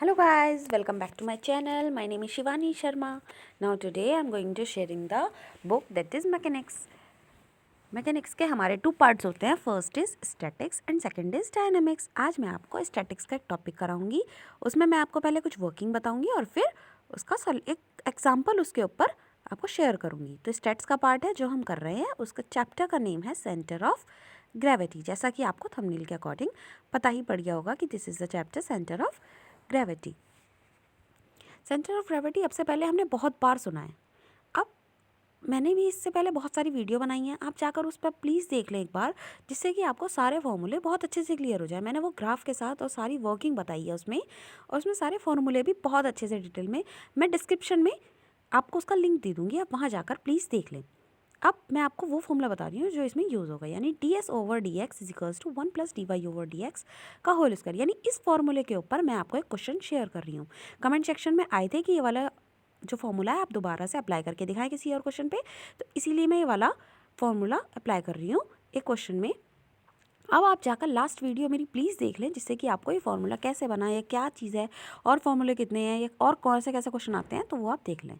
Hello guys, welcome back to my channel. My name is Shivani Sharma. Now today I am going to sharing the book that is Mechanics. Mechanics के हमारे 2 parts होते हैं. First is statics and second is dynamics. आज मैं आपको statics का एक topic कराऊंगी. उसमें मैं आपको पहले कुछ वर्किंग बताऊंगी और फिर उसका एक एग्जाम्पल उसके ऊपर आपको शेयर करूंगी. तो स्टैट्स का पार्ट है जो हम कर रहे हैं. उसका चैप्टर का नेम है सेंटर ऑफ ग्रेविटी. जैसा कि आपको थंबनेल के अकॉर्डिंग पता ही पड़ गया होगा कि this is the chapter centre of gravity. Centre of gravity अब से पहले हमने बहुत बार सुना है. अब मैंने भी इससे पहले बहुत सारी वीडियो बनाई हैं. आप जाकर उस पर प्लीज़ देख लें एक बार, जिससे कि आपको सारे फॉर्मूले बहुत अच्छे से क्लियर हो जाए. मैंने वो ग्राफ के साथ और सारी वर्किंग बताई है उसमें, और उसमें सारे फॉर्मूले भी बहुत अच्छे से डिटेल में मैं डिस्क्रिप्शन में आपको उसका लिंक दे दूँगी. आप वहाँ जाकर प्लीज़ देख लें. अब मैं आपको वो फॉर्मूला बता रही हूँ जो इसमें यूज़ होगा, यानी ds/dx इजिकल्स टू 1 + dy/dx का होल स्क्वायर. यानी इस फॉर्मूले के ऊपर मैं आपको एक क्वेश्चन शेयर कर रही हूँ. कमेंट सेक्शन में आए थे कि ये वाला जो फॉर्मूला है आप दोबारा से अप्लाई करके दिखाएं किसी और क्वेश्चन पे, तो इसीलिए मैं ये वाला फॉर्मूला अप्लाई कर रही हूँ एक क्वेश्चन में. अब आप जाकर लास्ट वीडियो मेरी प्लीज़ देख लें, जिससे कि आपको ये फार्मूला कैसे बना है, क्या चीज़ है, और फार्मूले कितने हैं, या और कौन से कैसे क्वेश्चन आते हैं, तो वो आप देख लें.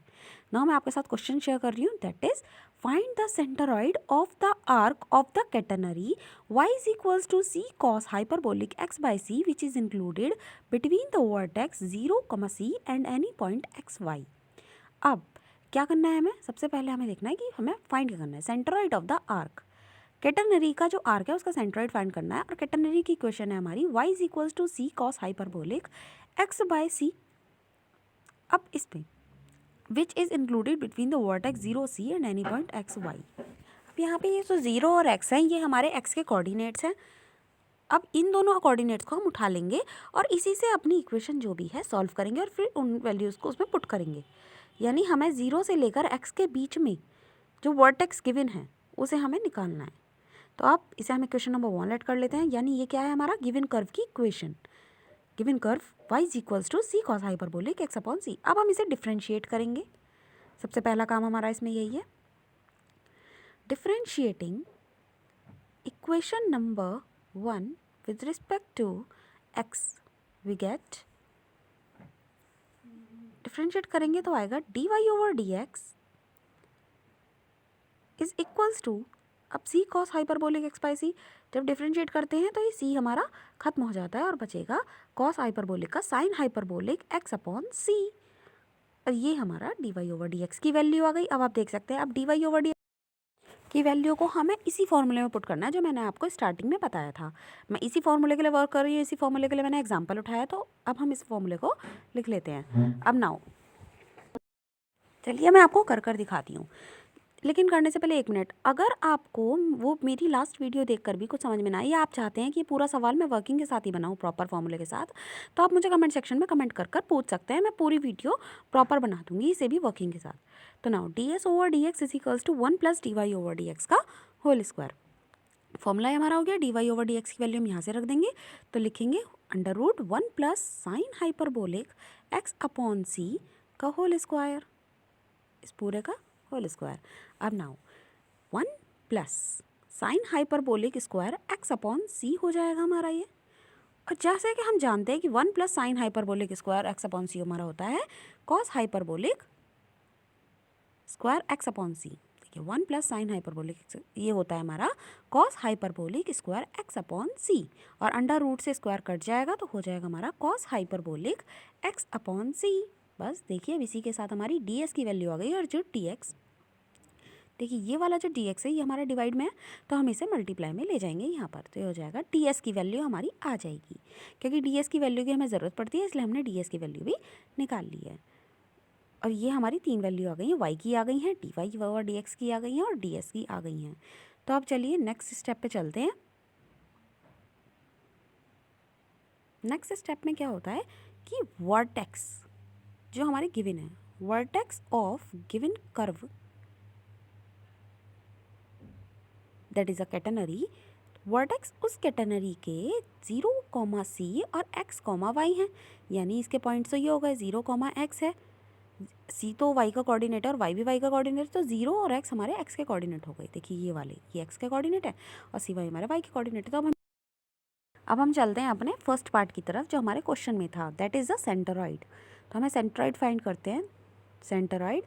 ना मैं आपके साथ क्वेश्चन शेयर कर रही हूँ. That is find the centroid of the arc of the catenary y is equals to c cos hyperbolic x by c which is included between the vertex 0, c and any point x y. अब क्या करना है हमें? सबसे पहले हमें देखना है कि हमें फाइंड क्या करना है. सेंटरॉइड ऑफ द आर्क, कैटेनरी का जो आर्क है उसका सेंट्रॉइड फाइंड करना है. और कैटेनरी की इक्वेशन है हमारी y is equals to c cos hyperbolic x by c. अब इस पे which is included between the vertex 0, c and any point x y. अब यहाँ पे ये जो 0 और x हैं ये हमारे x के कोऑर्डिनेट्स हैं. अब इन दोनों कोऑर्डिनेट्स को हम उठा लेंगे और इसी से अपनी इक्वेशन जो भी है सॉल्व करेंगे और फिर उन वैल्यूज़ को उसमें पुट करेंगे. यानी हमें 0 से लेकर x के बीच में जो वर्टेक्स गिवन है उसे हमें निकालना है. तो आप इसे हम इक्वेशन नंबर 1 लेट कर लेते हैं. यानी ये क्या है हमारा गिवन कर्व की equation. Given curve y is equals to c cos hyperbolic x upon c. अब हम इसे डिफ्रेंशिएट करेंगे. सबसे पहला काम हमारा इसमें यही है. Differentiating equation number 1 with respect to x we get, differentiate करेंगे तो आएगा dy/dx इज इक्वल्स टू, अब c cos hyperbolic x by c. जब डिफ्रेंशिएट करते हैं तो ये c हमारा खत्म हो जाता है और बचेगा cos हाइपरबोलिक का sin hyperbolic x upon c. और ये हमारा dy/dx की वैल्यू आ गई. अब आप देख सकते हैं अब dy/dx की वैल्यू को हमें इसी फॉर्मूले में पुट करना है जो मैंने आपको स्टार्टिंग में बताया था. मैं इसी फॉर्मूले के लिए वर्क कर रही हूँ. इसी फॉर्मूले के लिए मैंने एग्जाम्पल उठाया. तो अब हम इस फॉर्मूले को लिख लेते हैं. अब नाउ चलिए मैं आपको कर दिखाती हूँ. लेकिन करने से पहले एक मिनट, अगर आपको वो मेरी लास्ट वीडियो देखकर भी कुछ समझ में ना आए, या आप चाहते हैं कि पूरा सवाल मैं वर्किंग के साथ ही बनाऊँ प्रॉपर फॉर्मूले के साथ, तो आप मुझे कमेंट सेक्शन में कमेंट कर पूछ सकते हैं. मैं पूरी वीडियो प्रॉपर बना दूंगी इसे भी वर्किंग के साथ. तो now ds/dx is equals to 1 + dy/dx का होल स्क्वायर. फॉर्मूला हमारा हो गया. dy/dx की वैल्यू हम यहाँ से रख देंगे. तो लिखेंगे √1 + sign hyperbolic x upon c का होल स्क्वायर, इस पूरे का होल स्क्वायर. अब now 1 + sine hyperbolic square x upon c हो जाएगा हमारा ये. और जैसे कि हम जानते हैं कि 1 + sine hyperbolic square x upon c हमारा होता है cos hyperbolic square x upon c. देखिए 1 + साइन हाइपरबोलिक ये होता है हमारा cos hyperbolic square x upon c. और अंडर रूट से स्क्वायर कट जाएगा तो हो जाएगा हमारा cos hyperbolic x upon c. बस देखिए अब इसी के साथ हमारी ds की वैल्यू आ गई. और जो dx, देखिए ये वाला जो dx है ये हमारा डिवाइड में है, तो हम इसे मल्टीप्लाई में ले जाएंगे यहाँ पर. तो ये हो जाएगा ds की वैल्यू हमारी आ जाएगी. क्योंकि ds की वैल्यू की हमें ज़रूरत पड़ती है इसलिए हमने ds की वैल्यू भी निकाल ली है. और ये हमारी 3 वैल्यू आ गई हैं. y की आ गई हैं, dy/dx की आ गई हैं और ds की आ गई हैं. तो अब चलिए नेक्स्ट स्टेप पे चलते हैं. नेक्स्ट स्टेप में क्या होता है कि वर्टेक्स जो हमारे गिवन है, vertex of given curve that is a catenary, vertex उस कैटेनरी के 0, c और x, y हैं. यानी इसके पॉइंट तो ये हो गए 0, x है, c तो y का कोऑर्डिनेट है और y भी y का कोऑर्डिनेट, तो 0 और x हमारे x के कोऑर्डिनेट हो गए. देखिए ये वाले ये x के कोऑर्डिनेट है और cy हमारे y के कोऑर्डिनेट है. तो अब अब हम चलते हैं अपने फर्स्ट पार्ट की तरफ जो हमारे क्वेश्चन में था, दैट इज़ द सेंटरॉइड। तो हमें सेंटरॉइड फाइंड करते हैं, सेंटरॉइड।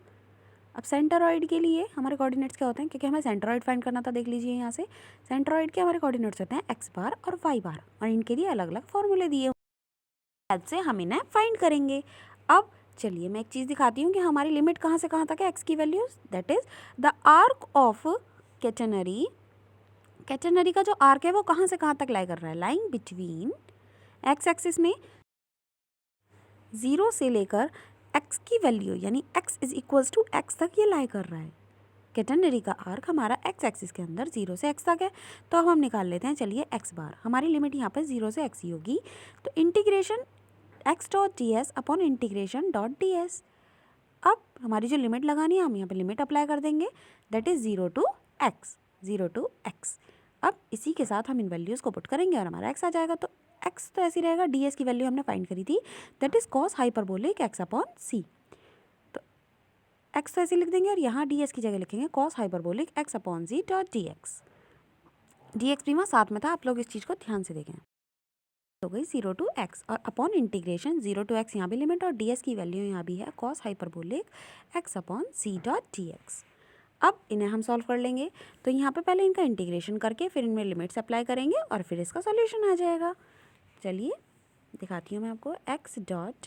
अब सेंटरॉइड के लिए हमारे कोऑर्डिनेट्स क्या होते हैं, क्योंकि हमें सेंटरॉइड फाइंड करना था, देख लीजिए यहाँ से सेंटरॉइड के हमारे कोऑर्डिनेट्स होते हैं एक्स बार और वाई बार, और इनके लिए अलग अलग फॉर्मूले दिए हेल्प से हम इन्हें फाइंड करेंगे। अब चलिए मैं एक चीज़ दिखाती हूँ कि हमारी लिमिट कहाँ से कहाँ तक है एक्स की values, that is the arc of catenary. Catenary का जो आर्क है वो कहाँ से कहाँ तक लाई कर रहा है, लाइंग बिटवीन एक्स एक्सिस में 0 से लेकर x की वैल्यू यानी x is equals to x तक ये लाई कर रहा है। कैटेनरी का आर्क हमारा x एक्सिस के अंदर 0 से x तक है। तो अब हम निकाल लेते हैं, चलिए x बार, हमारी लिमिट यहाँ पर 0 से x ही होगी, तो integration x dot d s upon integration dot d S. अब हमारी जो लिमिट लगानी है हम यहाँ पे लिमिट अप्लाई कर देंगे, that is 0 to x, 0 to x। अब इसी के साथ हम इन वैल्यूज़ को पुट करेंगे और हमारा x आ जाएगा। तो x तो ऐसी रहेगा, ds की वैल्यू हमने फाइंड करी थी, that is cos hyperbolic x upon c। तो x तो ऐसे लिख देंगे और यहाँ ds की जगह लिखेंगे cos hyperbolic x upon c dot d x. D x भी वहाँ साथ में था, आप लोग इस चीज़ को ध्यान से देखें। हो गई 0 टू x और अपॉन इंटीग्रेशन 0 टू x यहाँ भी लिमिट और ds की वैल्यू यहाँ भी है cos hyperbolic x upon c dot d x. अब इन्हें हम सॉल्व कर लेंगे, तो यहाँ पे पहले इनका इंटीग्रेशन करके फिर इनमें लिमिट्स अप्लाई करेंगे और फिर इसका सॉल्यूशन आ जाएगा। चलिए दिखाती हूँ मैं आपको, x dot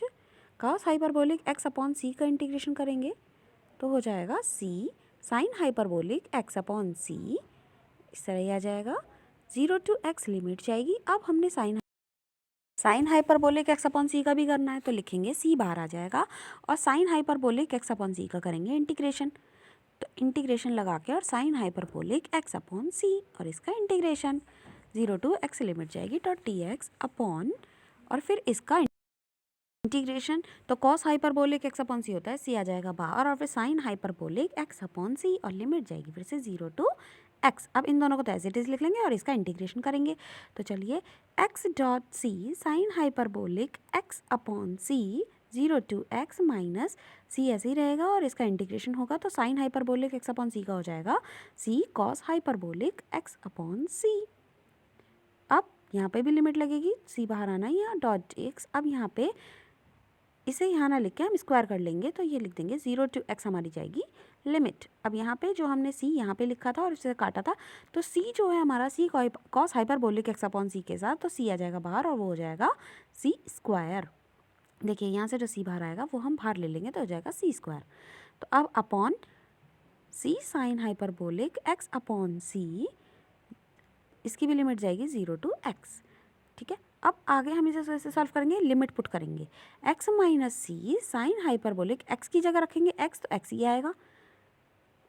cos hyperbolic x upon c का इंटीग्रेशन करेंगे तो हो जाएगा c sine hyperbolic x upon c, इस तरह ही आ जाएगा। 0 टू x लिमिट जाएगी। अब हमने sign hyperbolic x upon c का भी करना है, तो लिखेंगे c बाहर आ जाएगा और sign hyperbolic x upon c का करेंगे इंटीग्रेशन, तो इंटीग्रेशन लगा के और sign hyperbolic x upon c और इसका इंटीग्रेशन 0 टू x लिमिट जाएगी डॉट डी एक्स अपॉन और फिर इसका इंटीग्रेशन, तो कॉस हाइपरबोलिक x अपॉन सी होता है, c आ जाएगा बाहर और फिर sign hyperbolic x upon c और लिमिट जाएगी फिर से 0 टू x। अब इन दोनों को तो एज इट इज़ लिख लेंगे और इसका इंटीग्रेशन करेंगे, तो चलिए x dot c sine hyperbolic x upon c 0 to x minus c ऐसे ही रहेगा और इसका इंटीग्रेशन होगा, तो sine hyperbolic x upon c का हो जाएगा c cos hyperbolic x upon c. अब यहाँ पे भी लिमिट लगेगी, c बाहर आना ही यहाँ डॉट x। अब यहाँ पे इसे यहाँ ना लिख के हम स्क्वायर कर लेंगे, तो ये लिख देंगे 0 टू x हमारी जाएगी लिमिट। अब यहाँ पे जो हमने c यहाँ पे लिखा था और इसे काटा था, तो c जो है हमारा c cos hyperbolic x upon c के साथ, तो c आ जाएगा बाहर और वो हो जाएगा c स्क्वायर। देखिए यहाँ से जो c बाहर आएगा वो हम बाहर ले लेंगे तो हो जाएगा c स्क्वायर। तो अब upon c sine hyperbolic x upon c, इसकी भी लिमिट जाएगी 0 टू x, ठीक है। अब आगे हम इसे कैसे सॉल्व करेंगे, लिमिट पुट करेंगे, x माइनस सी साइन हाइपरबोलिक x की जगह रखेंगे x, तो x ही आएगा।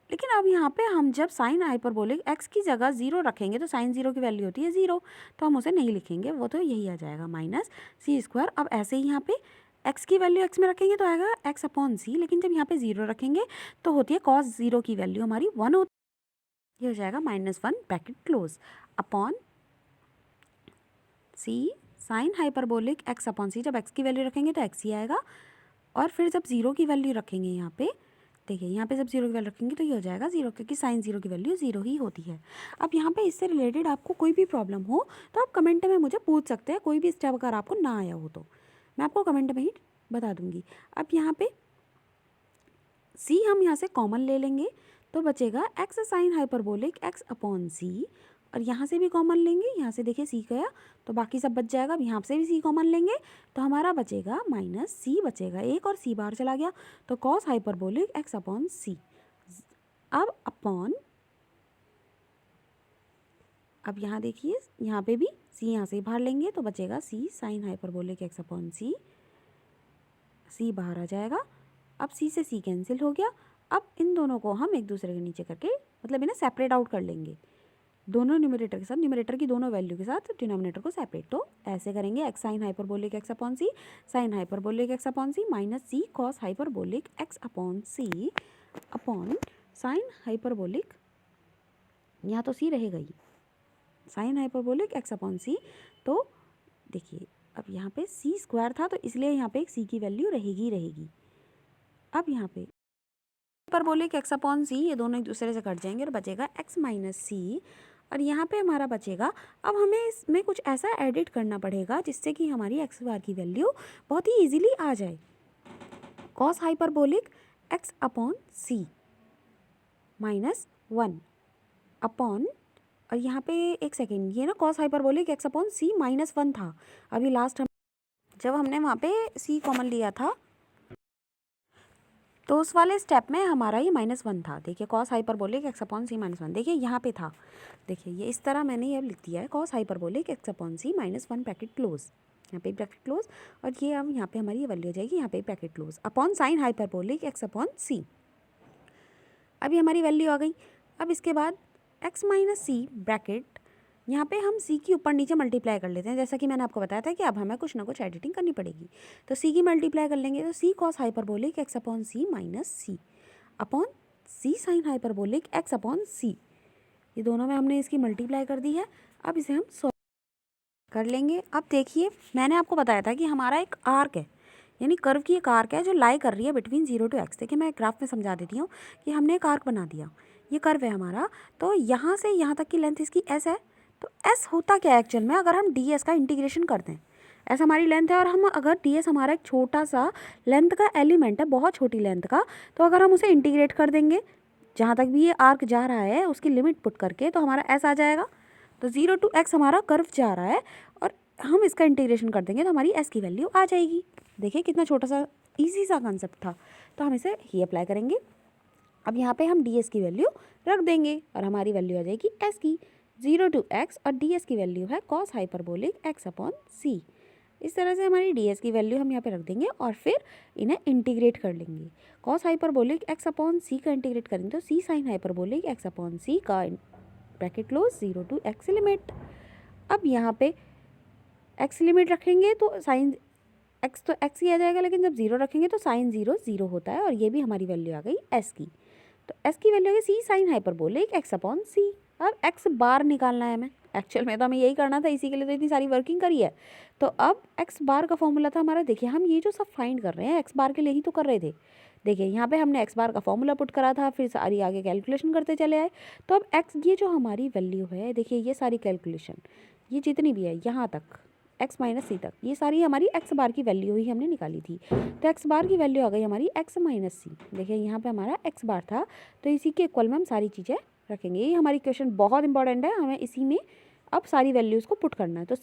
लेकिन अब यहाँ पे हम जब साइन हाइपरबोलिक x की जगह 0 रखेंगे तो साइन 0 की वैल्यू होती है 0, तो हम उसे नहीं लिखेंगे, वो तो यही आ जाएगा माइनस सी स्क्वायर। अब ऐसे ही यहाँ पे x की वैल्यू x में रखेंगे तो आएगा x अपॉन सी, लेकिन जब यहाँ पे 0 रखेंगे तो होती है कॉस 0 की वैल्यू हमारी 1 होती है, ये हो जाएगा -1 bracket close upon c sine hyperbolic x upon सी। जब x की वैल्यू रखेंगे तो x ही आएगा और फिर जब 0 की वैल्यू रखेंगे यहाँ पे, देखिए यहाँ पे जब 0 की वैल्यू रखेंगे तो ये हो जाएगा 0, क्योंकि साइन 0 की वैल्यू 0 ही होती है। अब यहाँ पे इससे रिलेटेड आपको कोई भी प्रॉब्लम हो तो आप कमेंट में मुझे पूछ सकते हैं, कोई भी स्टेप अगर आपको ना आया हो तो मैं आपको कमेंट में ही बता दूँगी। अब यहाँ पे c हम यहाँ से कॉमन ले लेंगे तो बचेगा x sine hyperbolic x upon c, और यहाँ से भी कॉमन लेंगे, यहाँ से देखिए c गया तो बाकी सब बच जाएगा। अब यहाँ से भी c कॉमन लेंगे तो हमारा बचेगा माइनस c बचेगा एक और c बाहर चला गया, तो cos hyperbolic x upon c. अब अपॉन, अब यहाँ देखिए यहाँ पे भी c यहाँ से बाहर लेंगे तो बचेगा c sine hyperbolic x upon c, c बाहर आ जाएगा। अब c से c कैंसिल हो गया। अब इन दोनों को हम एक दूसरे के नीचे करके मतलब इन्हें सेपरेट आउट कर लेंगे, दोनों न्यूमरेटर के साथ, न्यूमरेटर की दोनों वैल्यू के साथ डिनोमिनेटर को सेपरेट। तो ऐसे करेंगे x sine hyperbolic x upon c sine hyperbolic x upon c minus c cos hyperbolic x upon c upon sine hyperbolic, यहाँ तो c रहेगा ही, sine hyperbolic x upon c. तो देखिए अब यहाँ पे c स्क्वायर था तो इसलिए यहाँ पे एक c की वैल्यू रहेगी। अब यहाँ पे हाइपरबोलिक x अपॉन सी, ये दोनों एक दूसरे से कट जाएंगे और बचेगा x माइनस सी और यहाँ पे हमारा बचेगा। अब हमें इसमें कुछ ऐसा एडिट करना पड़ेगा जिससे कि हमारी एक्स बार की वैल्यू बहुत ही ईजिली आ जाए। Cos hyperbolic x upon c minus 1 upon, और यहाँ पे एक सेकेंड, ये ना cos hyperbolic x upon c minus 1 था। अभी लास्ट जब हमने वहाँ पे सी कॉमन लिया था तो उस वाले स्टेप में हमारा ये -1 था। देखिए कॉस हाइपरबोलिक एक्स अपॉन सी -1, देखिए यहाँ पे था। देखिए ये इस तरह मैंने ये लिख दिया है, कॉस हाइपरबोलिक एक्स अपॉन सी -1 ब्रैकेट क्लोज, यहाँ पे ब्रैकेट क्लोज, और ये अब यहाँ पे हमारी ये वैल्यू हो जाएगी, यहाँ पे bracket close, upon sine hyperbolic x upon c. अभी हमारी वैल्यू आ गई। अब इसके बाद एक्स माइनस सी ब्रैकेट, यहाँ पे हम सी की ऊपर नीचे मल्टीप्लाई कर लेते हैं, जैसा कि मैंने आपको बताया था कि अब हमें कुछ ना कुछ एडिटिंग करनी पड़ेगी। तो सी की मल्टीप्लाई कर लेंगे तो सी cos hyperbolic x upon c minus c upon c sine hyperbolic x upon सी, ये दोनों में हमने इसकी मल्टीप्लाई कर दी है। अब इसे हम सॉल्व कर लेंगे। अब देखिए मैंने आपको बताया था कि हमारा एक आर्क है, यानी कर्व की एक आर्क है जो लाई कर रही है बिटवीन 0 टू एक्स। देखिए मैं ग्राफ में समझा देती हूँ कि हमने एक आर्क बना दिया, ये कर्व है हमारा, तो यहाँ से यहाँ तक की लेंथ इसकी एस है। तो एस होता क्या है एक्चुअल में, अगर हम डी एस का इंटीग्रेशन करते हैं, एस हमारी लेंथ है और हम अगर डी एस हमारा एक छोटा सा लेंथ का एलिमेंट है, बहुत छोटी लेंथ का, तो अगर हम उसे इंटीग्रेट कर देंगे जहाँ तक भी ये आर्क जा रहा है उसकी लिमिट पुट करके, तो हमारा एस आ जाएगा। तो 0 टू एक्स हमारा कर्व जा रहा है और हम इसका इंटीग्रेशन कर देंगे तो हमारी एस की वैल्यू आ जाएगी। देखिए कितना छोटा सा इजी सा कंसेप्ट था, तो हम इसे ही अप्लाई करेंगे। अब यहाँ पे हम डी एस की वैल्यू रख देंगे और हमारी वैल्यू आ जाएगी एस की। 0 टू एक्स और डी एस की वैल्यू है कॉस हाइपरबोलिक एक्स अपॉन सी। इस तरह से हमारी डी एस की वैल्यू हम यहाँ पे रख देंगे और फिर इन्हें इंटीग्रेट कर लेंगे। Cos hyperbolic x upon c का इंटीग्रेट करेंगे तो c sine hyperbolic x upon c का bracket close 0 to x limit. अब यहाँ पे एक्स लिमिट रखेंगे तो साइन एक्स तो एक्स ही आ जाएगा, लेकिन जब 0 रखेंगे तो साइन 0 0 होता है, और ये भी हमारी वैल्यू आ गई एस की। तो एस की वैल्यू आ गई सी sine hyperbolic x upon c. अब एक्स बार निकालना है हमें, एक्चुअल में तो हमें यही करना था, इसी के लिए तो इतनी सारी वर्किंग करी है। तो अब एक्स बार का फॉर्मूला था हमारा, देखिए हम ये जो सब फाइंड कर रहे हैं एक्स बार के लिए ही तो कर रहे थे। देखिए यहाँ पे हमने एक्स बार का फॉर्मूला पुट करा था, फिर सारी आगे कैलकुलेशन करते चले आए। तो अब एक्स ये जो हमारी वैल्यू है, देखिए ये सारी कैलकुलेशन, ये जितनी भी है यहाँ तक एक्स माइनस सी तक, ये सारी हमारी एक्स बार की वैल्यू ही हमने निकाली थी। तो एक्स बार की वैल्यू आ गई हमारी एक्स माइनस सी। देखिए यहाँ पे हमारा एक्स बार था, तो इसी के इक्वल में हम सारी चीज़ें रखेंगे। ये हमारी क्वेश्चन बहुत इंपॉर्टेंट है, हमें इसी में अब सारी वैल्यूज़ को पुट करना है। तो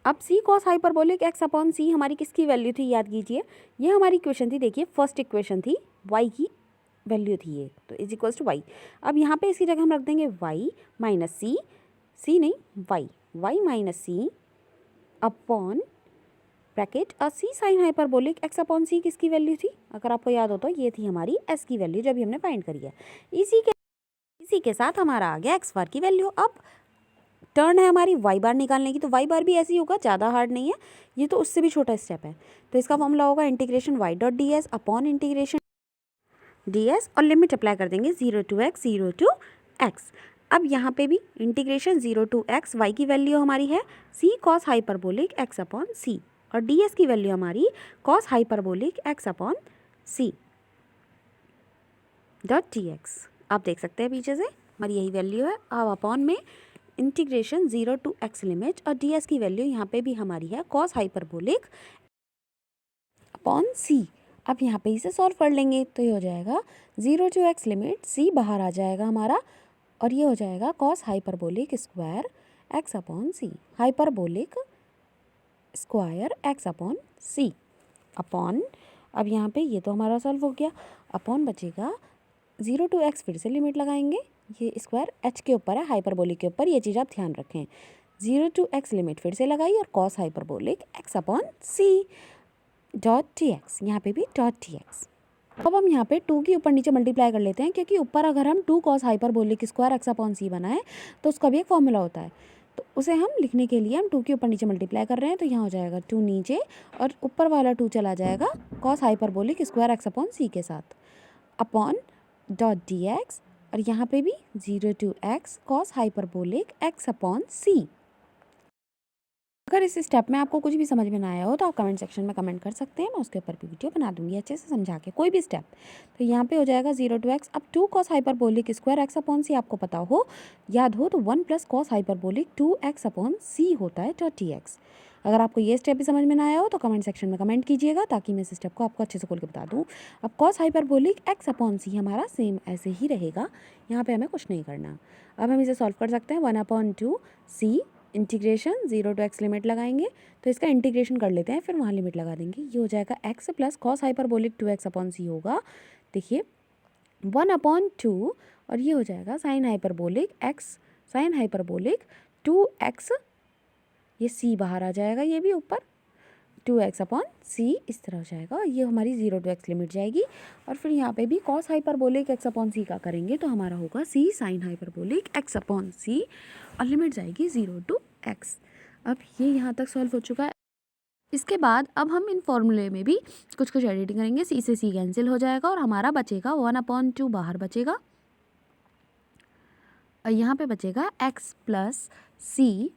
अब सी कॉस हाइपरबोलिक एक्स अपॉन सी हमारी किसकी वैल्यू थी, याद कीजिए, ये हमारी इक्वेशन थी। देखिए फर्स्ट इक्वेशन थी, वाई की वैल्यू थी ये, तो इज इक्वल्स टू वाई। अब यहाँ पे इसी जगह हम रख देंगे वाई माइनस सी, सी नहीं Y, Y minus c upon bracket और सी साइन हाइपरबोलिक एक्स अपॉन सी किसकी वैल्यू थी, अगर आपको याद हो तो ये थी हमारी एस की वैल्यू, जब भी हमने फाइंड करी है। इसी के साथ हमारा आ गया एक्स बार की वैल्यू। अब टर्न है हमारी वाई बार निकालने की, तो वाई बार भी ऐसे ही होगा, ज़्यादा हार्ड नहीं है, ये तो उससे भी छोटा स्टेप है। तो इसका फॉर्मूला होगा integration y dot d s upon integration d s, और लिमिट अप्लाई कर देंगे 0 टू एक्स 0 टू एक्स। अब यहाँ पे भी इंटीग्रेशन 0 टू एक्स, वाई की वैल्यू हमारी है c cos hyperbolic x upon c, और डी एस की वैल्यू हमारी cos hyperbolic x upon c dot d x. आप देख सकते हैं पीछे से हमारी यही वैल्यू है। अब अपॉन में इंटीग्रेशन 0 टू एक्स लिमिट, और डी एस की वैल्यू यहाँ पे भी हमारी है कॉस हाइपरबोलिक अपॉन सी। अब यहाँ पे इसे सॉल्व कर लेंगे तो ये हो जाएगा 0 टू एक्स लिमिट, सी बाहर आ जाएगा हमारा, और ये हो जाएगा cos hyperbolic square x upon c, hyperbolic square x upon c upon, अब यहाँ पे ये तो हमारा सॉल्व हो गया, अपॉन बचेगा 0 टू एक्स, फिर से लिमिट लगाएंगे, ये स्क्वायर एच के ऊपर है, हाइपरबोलिक के ऊपर, ये चीज़ आप ध्यान रखें। 0 टू एक्स लिमिट फिर से लगाई और cos hyperbolic x upon c dot t x, यहाँ पे भी डॉट टी एक्स। अब हम यहाँ पे 2 के ऊपर नीचे मल्टीप्लाई कर लेते हैं, क्योंकि ऊपर अगर हम 2 cos hyperbolic square x upon c बनाएं तो उसका भी एक फॉर्मूला होता है, तो उसे हम लिखने के लिए हम 2 के ऊपर नीचे मल्टीप्लाई कर रहे हैं। तो यहाँ हो जाएगा 2 नीचे और ऊपर वाला 2 चला जाएगा cos hyperbolic square x upon c के साथ, अपॉन डॉट डी एक्स, और यहाँ पे भी 0 to x cos hyperbolic x upon c. अगर इस स्टेप में आपको कुछ भी समझ में ना आया हो तो आप कमेंट सेक्शन में कमेंट कर सकते हैं, मैं उसके ऊपर भी वीडियो बना दूंगी अच्छे से समझा के, कोई भी स्टेप। तो यहाँ पे हो जाएगा 0 to x। अब 2 cos hyperbolic square x upon c आपको पता हो, याद हो तो 1 + cos हाइपरबोलिक 2x अपॉन सी होता है डॉट dx। अगर आपको ये स्टेप भी समझ में ना आया हो तो कमेंट सेक्शन में कमेंट कीजिएगा ताकि मैं इस स्टेप को आपको अच्छे से खोल के बता दूँ। अब cos हाइपरबोलिक x अपॉन सी हमारा सेम ऐसे ही रहेगा, यहाँ पे हमें कुछ नहीं करना। अब हम इसे सॉल्व कर सकते हैं। 1/2 सी इंटीग्रेशन 0 to x लिमिट लगाएंगे, तो इसका इंटीग्रेशन कर लेते हैं, फिर वहाँ लिमिट लगा देंगे। ये हो जाएगा x + cos hyperbolic 2x upon c होगा, देखिए 1/2, और ये हो जाएगा sine hyperbolic x sine hyperbolic 2x, ये c बाहर आ जाएगा, ये भी ऊपर 2x अपॉन सी इस तरह हो जाएगा, और ये हमारी 0 to x लिमिट जाएगी। और फिर यहाँ पे भी cos hyperbolic x upon c का करेंगे तो हमारा होगा c sine hyperbolic x upon c, और लिमिट जाएगी 0 to x। अब ये यहाँ तक सॉल्व हो चुका है। इसके बाद अब हम इन फॉर्मूले में भी कुछ एडिटिंग करेंगे, c से c कैंसिल हो जाएगा और हमारा बचेगा 1/2 बाहर बचेगा, और यहाँ पे बचेगा x + c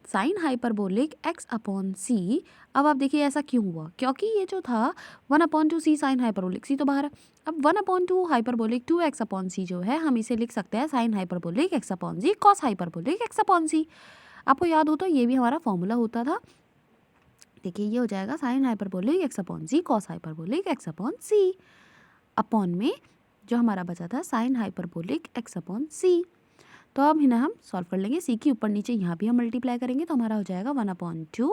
sine hyperbolic x upon c. अब आप देखिए ऐसा क्यों हुआ, क्योंकि ये जो था 1/2 सी साइन हाइपरबोलिक सी तो बाहर है। अब 1/2 हाइपरबोलिक 2x अपॉन सी जो है हम इसे लिख सकते हैं साइन हाइपरबोलिक x अपॉन सी cos hyperbolic x upon c. आपको याद हो तो ये भी हमारा फॉर्मूला होता था। देखिए ये हो जाएगा साइन हाइपरबोलिक x अपॉन सी cos hyperbolic x upon c, upon में जो हमारा बचा था sign hyperbolic x upon c. तो अब इन्हें हम सॉल्व कर लेंगे, सी की ऊपर नीचे यहाँ भी हम मल्टीप्लाई करेंगे तो हमारा हो जाएगा 1/2,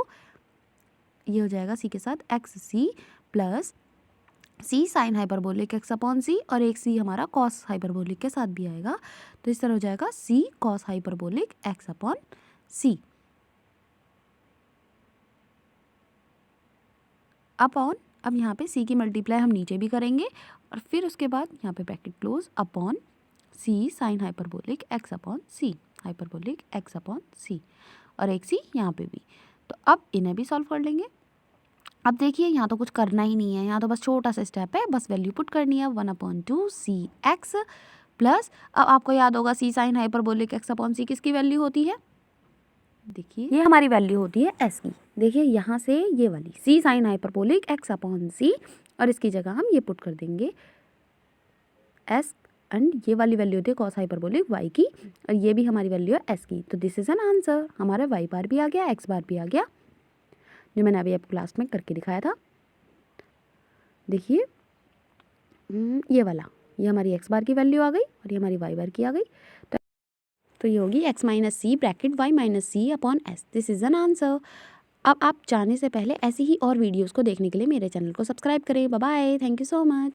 ये हो जाएगा सी के साथ एक्स सी प्लस सी sine hyperbolic x upon c, और एक सी हमारा कॉस हाइपरबोलिक के साथ भी आएगा, तो इस तरह हो जाएगा सी cos hyperbolic x upon c upon, अब यहाँ पे सी की मल्टीप्लाई हम नीचे भी करेंगे और फिर उसके बाद यहाँ पे bracket close upon c sine hyperbolic x upon c hyperbolic x upon c, और एक सी यहाँ पे भी। तो अब इन्हें भी सॉल्व कर लेंगे। अब देखिए यहाँ तो कुछ करना ही नहीं है, यहाँ तो बस छोटा सा स्टेप है, बस वैल्यू पुट करनी है 1/2 सी एक्स प्लस, अब आपको याद होगा सी साइन हाइपरबोलिक एक्स अपॉन सी किसकी वैल्यू होती है, देखिए ये हमारी वैल्यू होती है एस की। देखिए यहाँ से ये वाली सी sine hyperbolic x upon c, और इसकी जगह हम ये पुट कर देंगे एस, एंड ये वाली वैल्यू होती है कॉस हाइपरबोलिक वाई की, और ये भी हमारी वैल्यू है एस की। तो दिस इज एन आंसर, हमारा वाई बार भी आ गया, एक्स बार भी आ गया, जो मैंने अभी आपको क्लास में करके दिखाया था। देखिए ये वाला, ये हमारी एक्स बार की वैल्यू आ गई और ये हमारी वाई बार की आ गई। तो ये होगी x minus c bracket y minus c upon s, this is an answer. अब आप जाने से पहले ऐसी ही और वीडियोस को देखने के लिए मेरे चैनल को सब्सक्राइब करें। Bye bye, thank you so much.